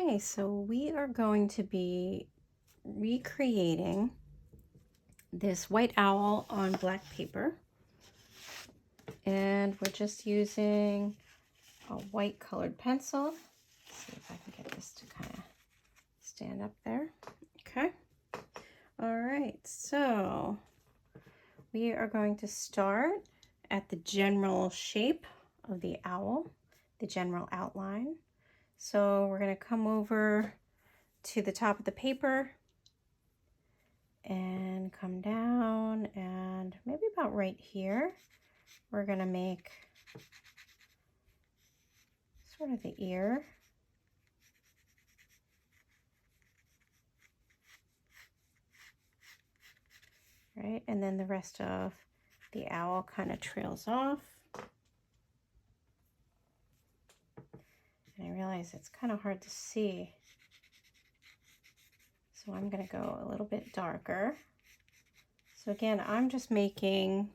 Okay, so we are going to be recreating this white owl on black paper. And we're just using a white colored pencil. Let's see if I can get this to kind of stand up there. Okay. All right, so we are going to start at the general shape of the owl, the general outline. So we're going to come over to the top of the paper and come down, and maybe about right here we're going to make sort of the ear. Right, and then the rest of the owl kind of trails off. And I realize it's kind of hard to see, so I'm going to go a little bit darker. So again, I'm just making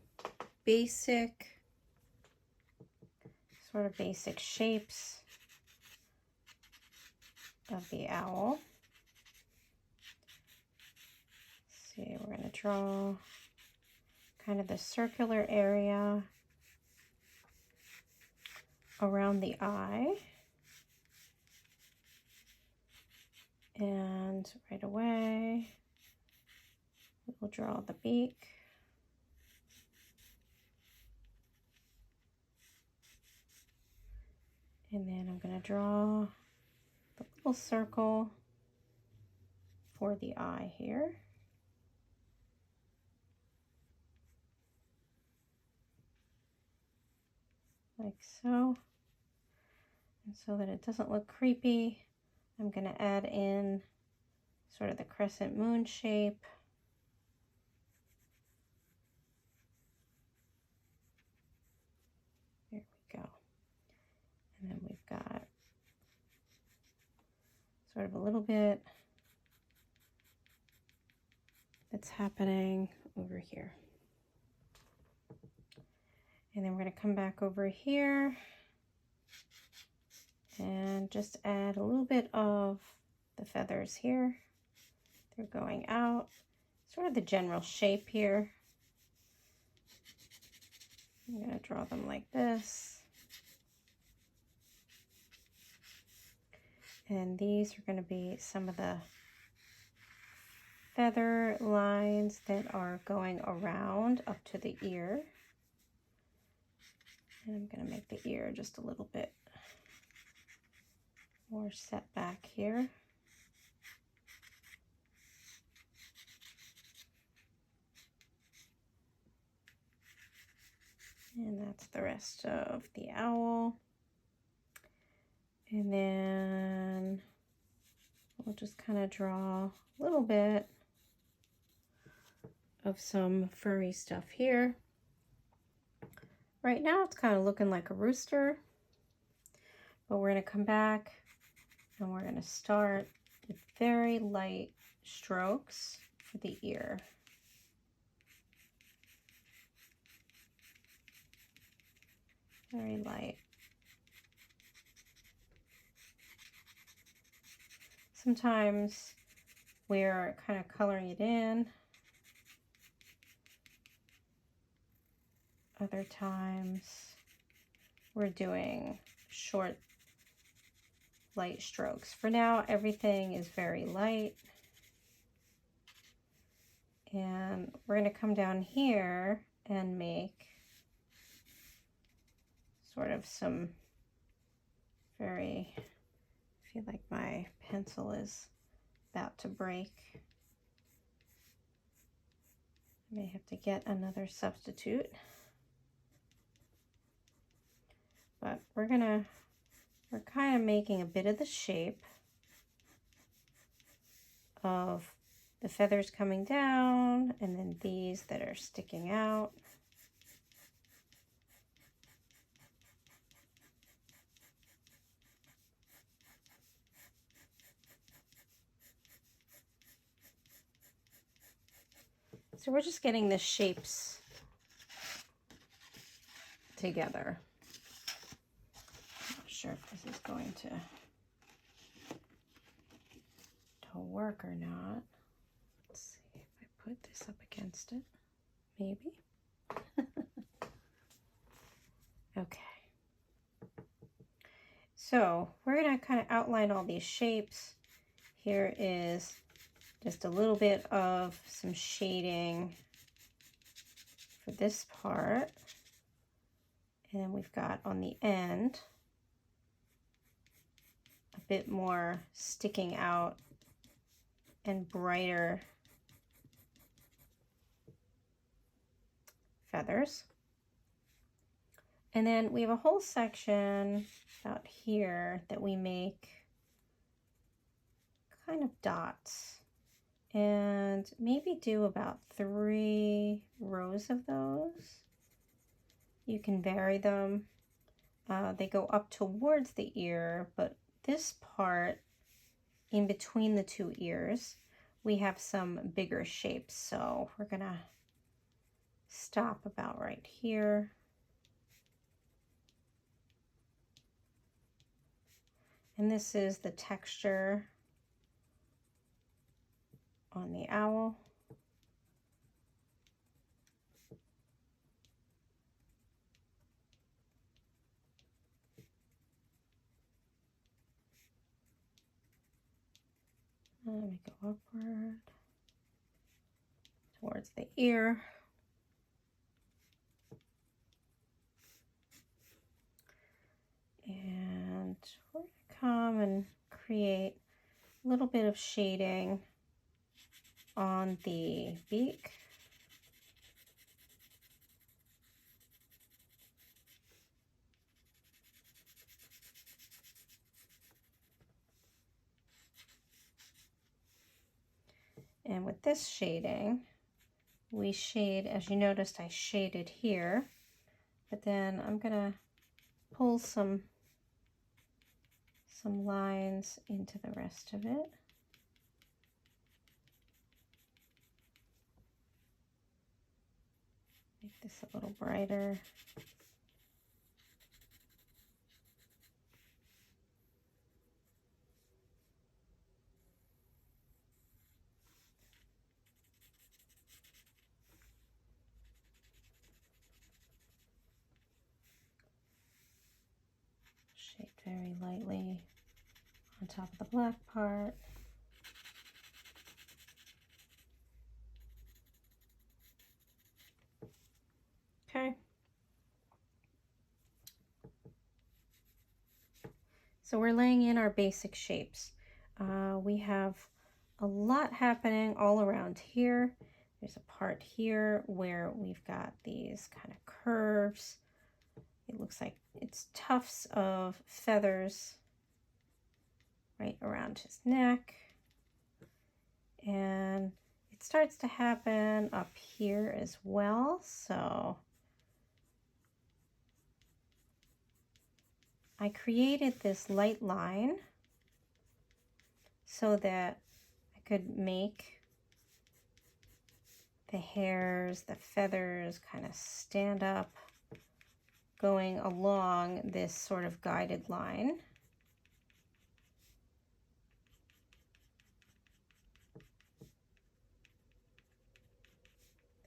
basic, sort of basic shapes of the owl. Let's see, we're going to draw kind of the circular area around the eye. And right away, we'll draw the beak. And then I'm going to draw the little circle for the eye here. Like so. And so that it doesn't look creepy, I'm going to add in sort of the crescent moon shape. There we go. And then we've got sort of a little bit that's happening over here. And then we're going to come back over here and just add a little bit of the feathers here. They're going out, sort of the general shape here. I'm going to draw them like this. And these are going to be some of the feather lines that are going around up to the ear. And I'm going to make the ear just a little bit more set back here. And that's the rest of the owl. And then we'll just kind of draw a little bit of some furry stuff here. Right now it's kind of looking like a rooster, but we're going to come back and we're going to start with very light strokes for the ear. Very light. Sometimes we're kind of coloring it in. Other times we're doing short, light strokes. For now, everything is very light. And we're going to come down here and make sort of some very, I feel like my pencil is about to break. I may have to get another substitute. But we're kind of making a bit of the shape of the feathers coming down and then these that are sticking out. So we're just getting the shapes together. I'm not sure if this is going to it'll work or not. Let's see if I put this up against it. Maybe. Okay. So we're going to kind of outline all these shapes. Here is just a little bit of some shading for this part. And then we've got on the end a bit more sticking out and brighter feathers. And then we have a whole section out here that we make kind of dots, and maybe do about 3 rows of those. You can vary them. They go up towards the ear, but this part in between the 2 ears, we have some bigger shapes. So we're gonna stop about right here. And this is the texture on the owl. Let me go upward towards the ear. And we're going to come and create a little bit of shading on the beak. And with this shading, we shade, as you noticed, I shaded here, but then I'm going to pull some lines into the rest of it. Make this a little brighter. Shade very lightly on top of the black part. Okay. So we're laying in our basic shapes. We have a lot happening all around here. There's a part here where we've got these kind of curves. It looks like it's tufts of feathers right around his neck. And it starts to happen up here as well. So I created this light line so that I could make the hairs, the feathers kind of stand up going along this sort of guided line.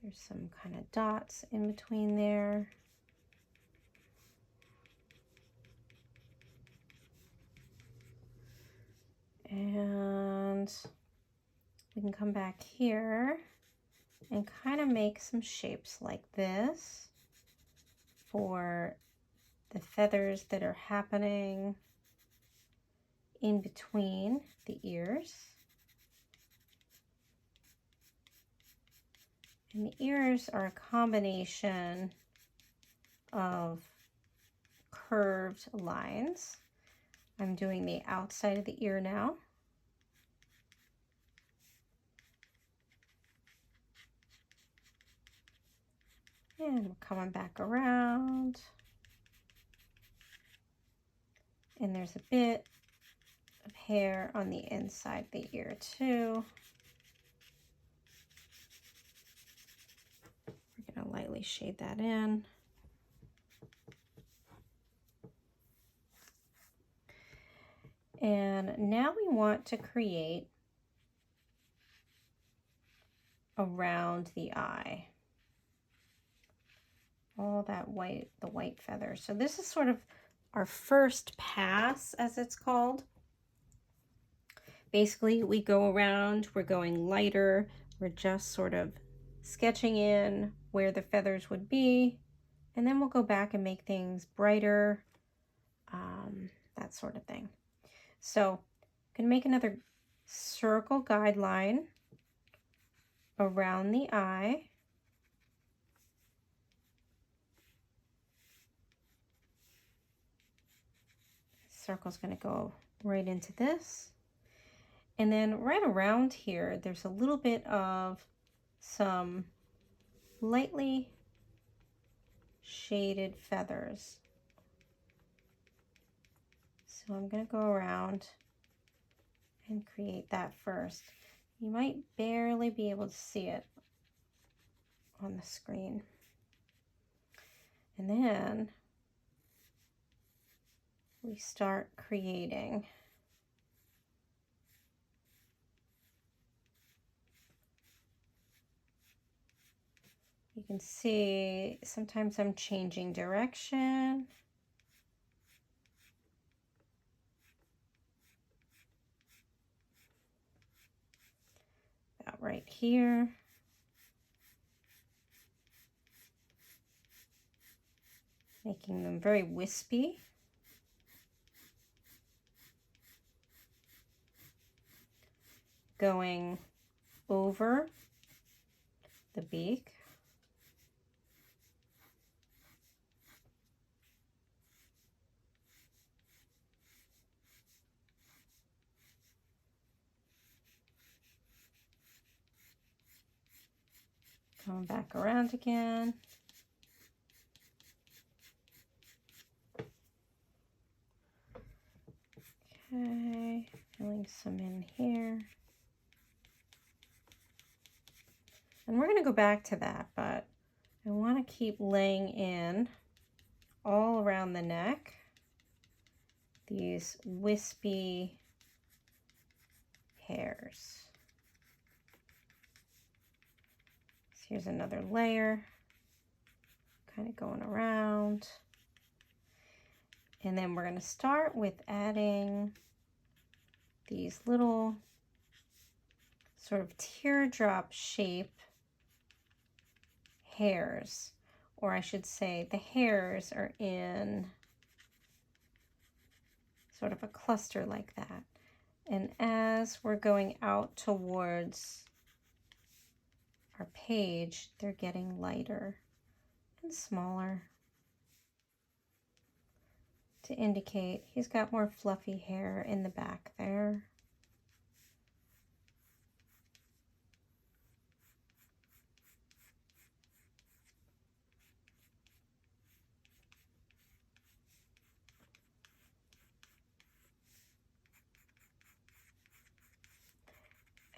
There's some kind of dots in between there. And we can come back here and kind of make some shapes like this for the feathers that are happening in between the ears. And the ears are a combination of curved lines. I'm doing the outside of the ear now. And we're coming back around. And there's a bit of hair on the inside of the ear too. We're going to lightly shade that in. And now we want to create around the eye. All that white, the white feathers. So this is sort of our first pass, as it's called. Basically, we go around, we're going lighter, we're just sort of sketching in where the feathers would be, and then we'll go back and make things brighter, that sort of thing. So I'm going to make another circle guideline around the eye. Circle's going to go right into this. And then right around here, there's a little bit of some lightly shaded feathers. So I'm going to go around and create that first. You might barely be able to see it on the screen. And then we start creating. You can see sometimes I'm changing direction. About right here. Making them very wispy. Going over the beak. Coming back around again. Okay, filling some in here. And we're going to go back to that, but I want to keep laying in all around the neck these wispy hairs. So here's another layer, kind of going around. And then we're going to start with adding these little sort of teardrop shape hairs, or I should say the hairs are in sort of a cluster like that. And as we're going out towards our page, they're getting lighter and smaller to indicate he's got more fluffy hair in the back there.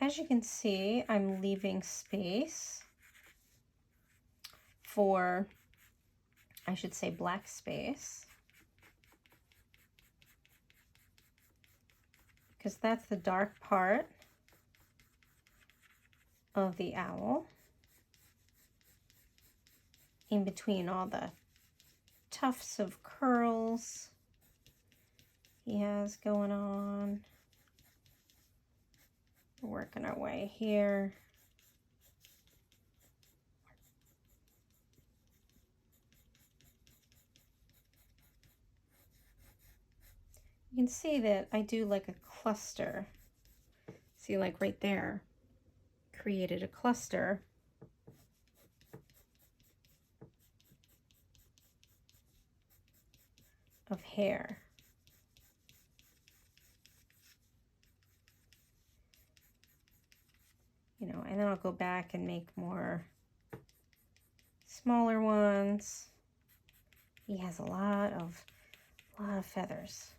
As you can see, I'm leaving space for, I should say, black space, because that's the dark part of the owl, in between all the tufts of curls he has going on. We're working our way here. You can see that I do like a cluster. See, like right there, created a cluster of hair. You know, and then I'll go back and make more smaller ones. He has a lot of feathers.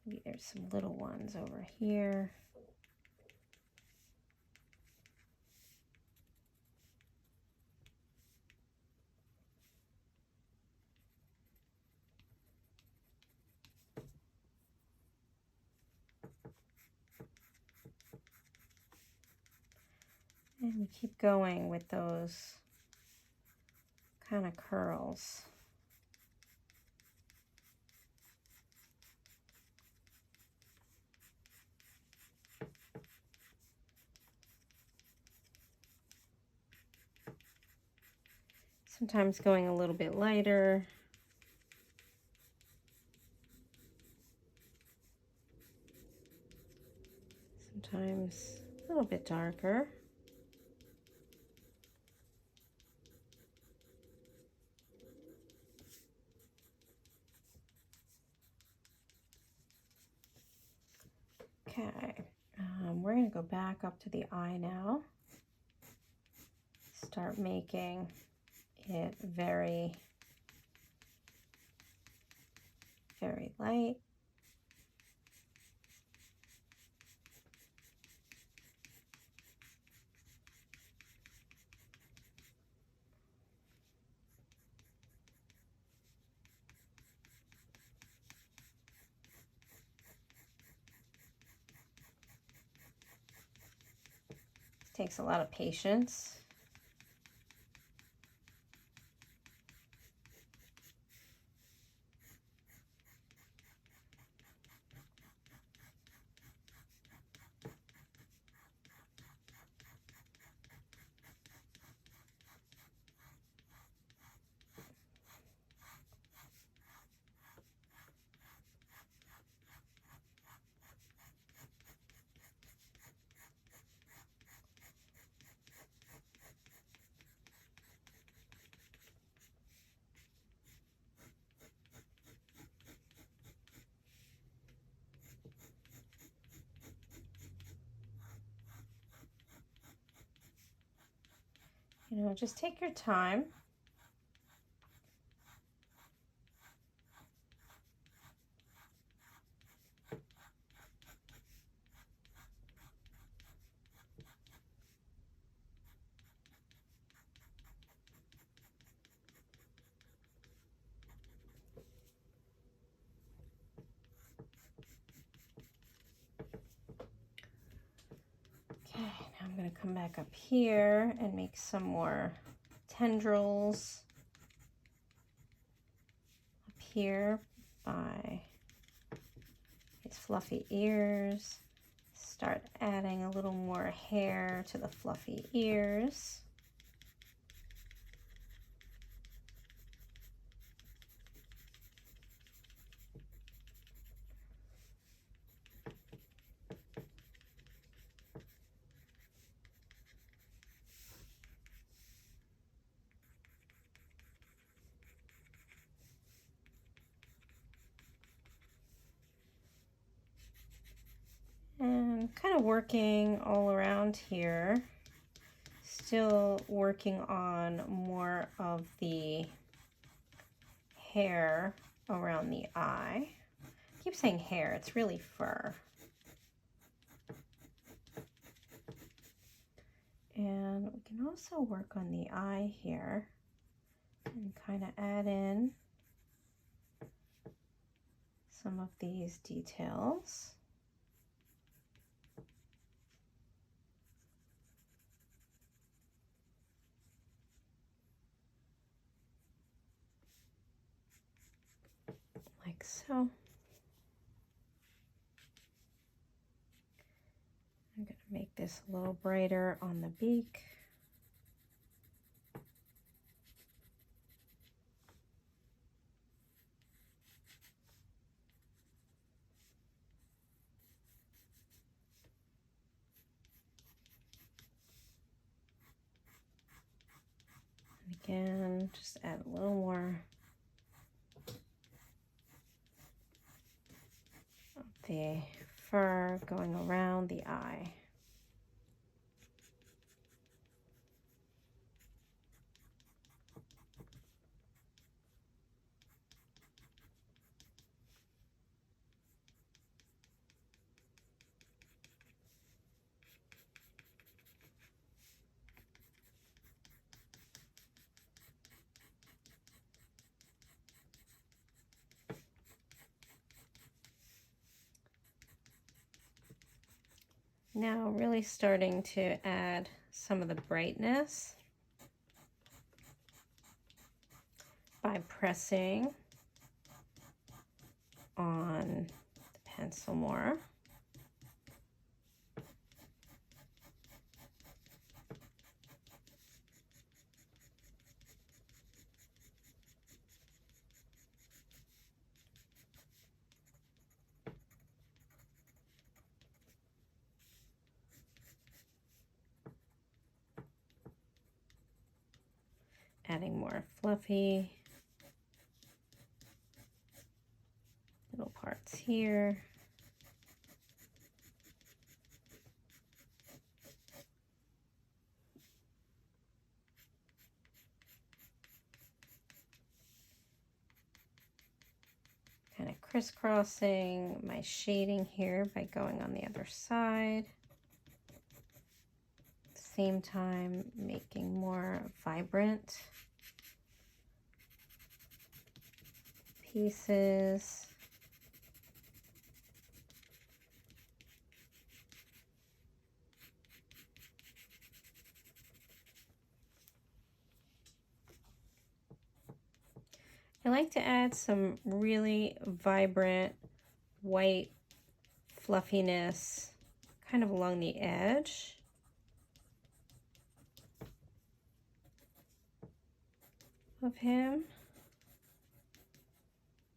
Maybe there's some little ones over here. And we keep going with those kind of curls. Sometimes going a little bit lighter. Sometimes a little bit darker. Okay, we're going to go back up to the eye now. Start making it very, very light. Takes a lot of patience. You know, just take your time. Okay, now I'm going to come back up here and make some more tendrils up here by his fluffy ears. Start adding a little more hair to the fluffy ears. And kind of working all around here, still working on more of the hair around the eye. I keep saying hair, it's really fur. And we can also work on the eye here and kind of add in some of these details. Like so. I'm going to make this a little brighter on the beak. And again, just add a little more of the fur going around the eye. Now really starting to add some of the brightness by pressing on the pencil more. Adding more fluffy little parts here. Kind of crisscrossing my shading here by going on the other side. At the same time, making more vibrant pieces. I like to add some really vibrant white fluffiness kind of along the edge. Of him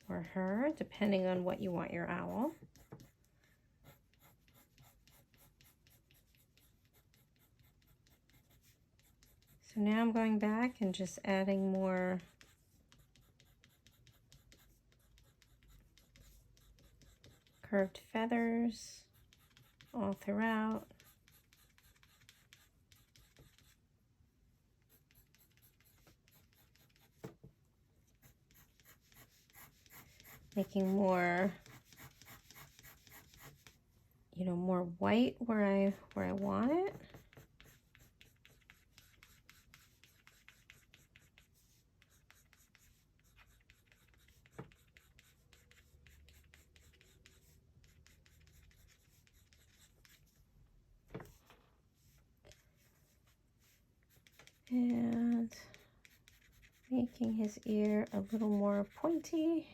or her, depending on what you want your owl. So now I'm going back and just adding more curved feathers all throughout. Making more, you know, more white where I want it. And making his ear a little more pointy.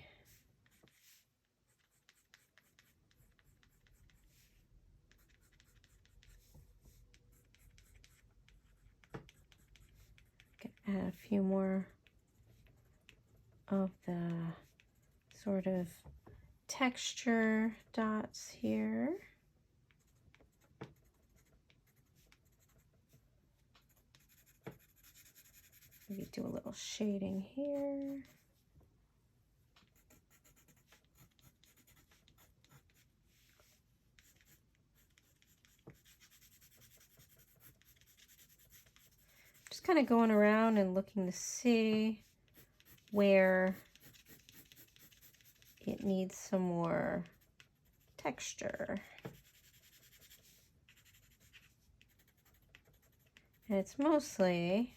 Add a few more of the sort of texture dots here. Maybe do a little shading here. Just kind of going around and looking to see where it needs some more texture. And it's mostly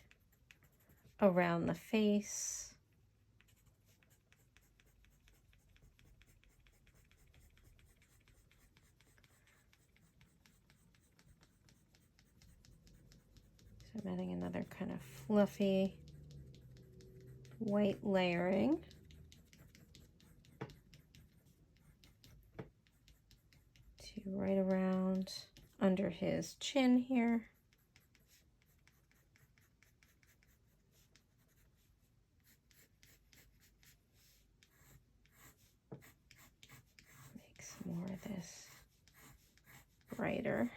around the face. So I'm adding another kind of fluffy white layering. To right around under his chin here. Make some more of this brighter.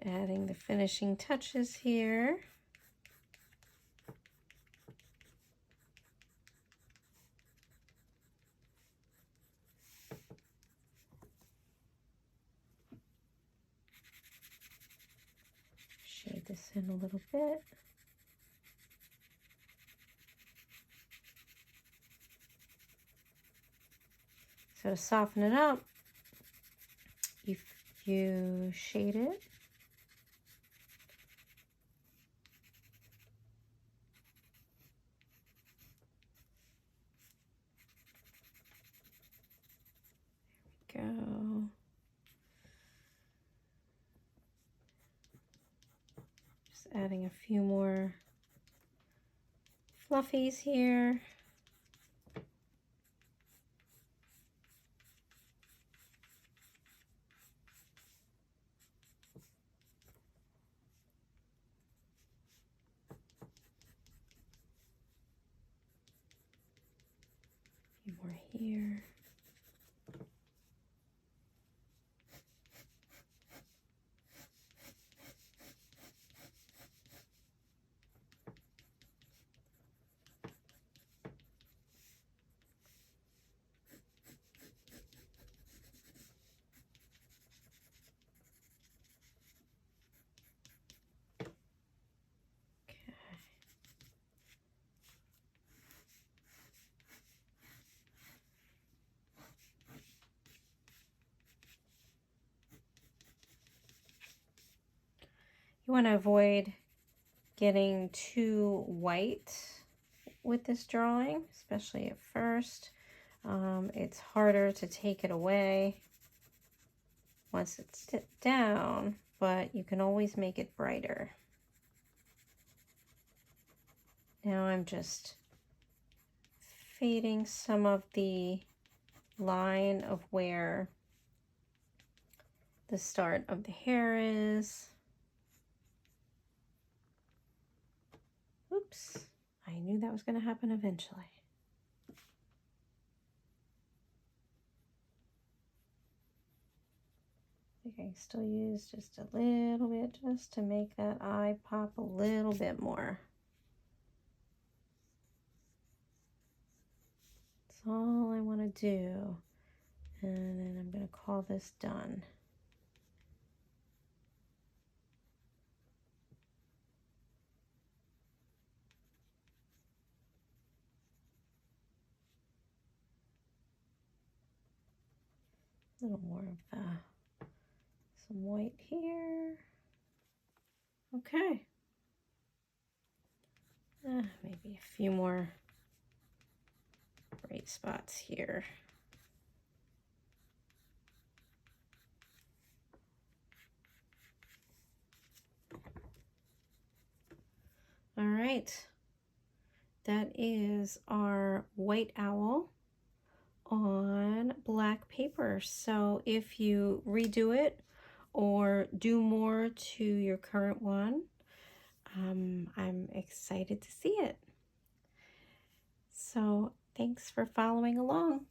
Adding the finishing touches here. Shade this in a little bit. So to soften it up, you you shade it. There we go. Just adding a few more fluffies here. A few more here. You want to avoid getting too white with this drawing, especially at first. It's harder to take it away once it's down, but you can always make it brighter. Now I'm just fading some of the line of where the start of the hair is. Oops, I knew that was going to happen eventually. I think I can still use just a little bit just to make that eye pop a little bit more. That's all I want to do. And then I'm going to call this done. A little more of some white here. Okay. Maybe a few more bright spots here. All right. That is our white owl on black paper. So if you redo it or do more to your current one, I'm excited to see it. So thanks for following along.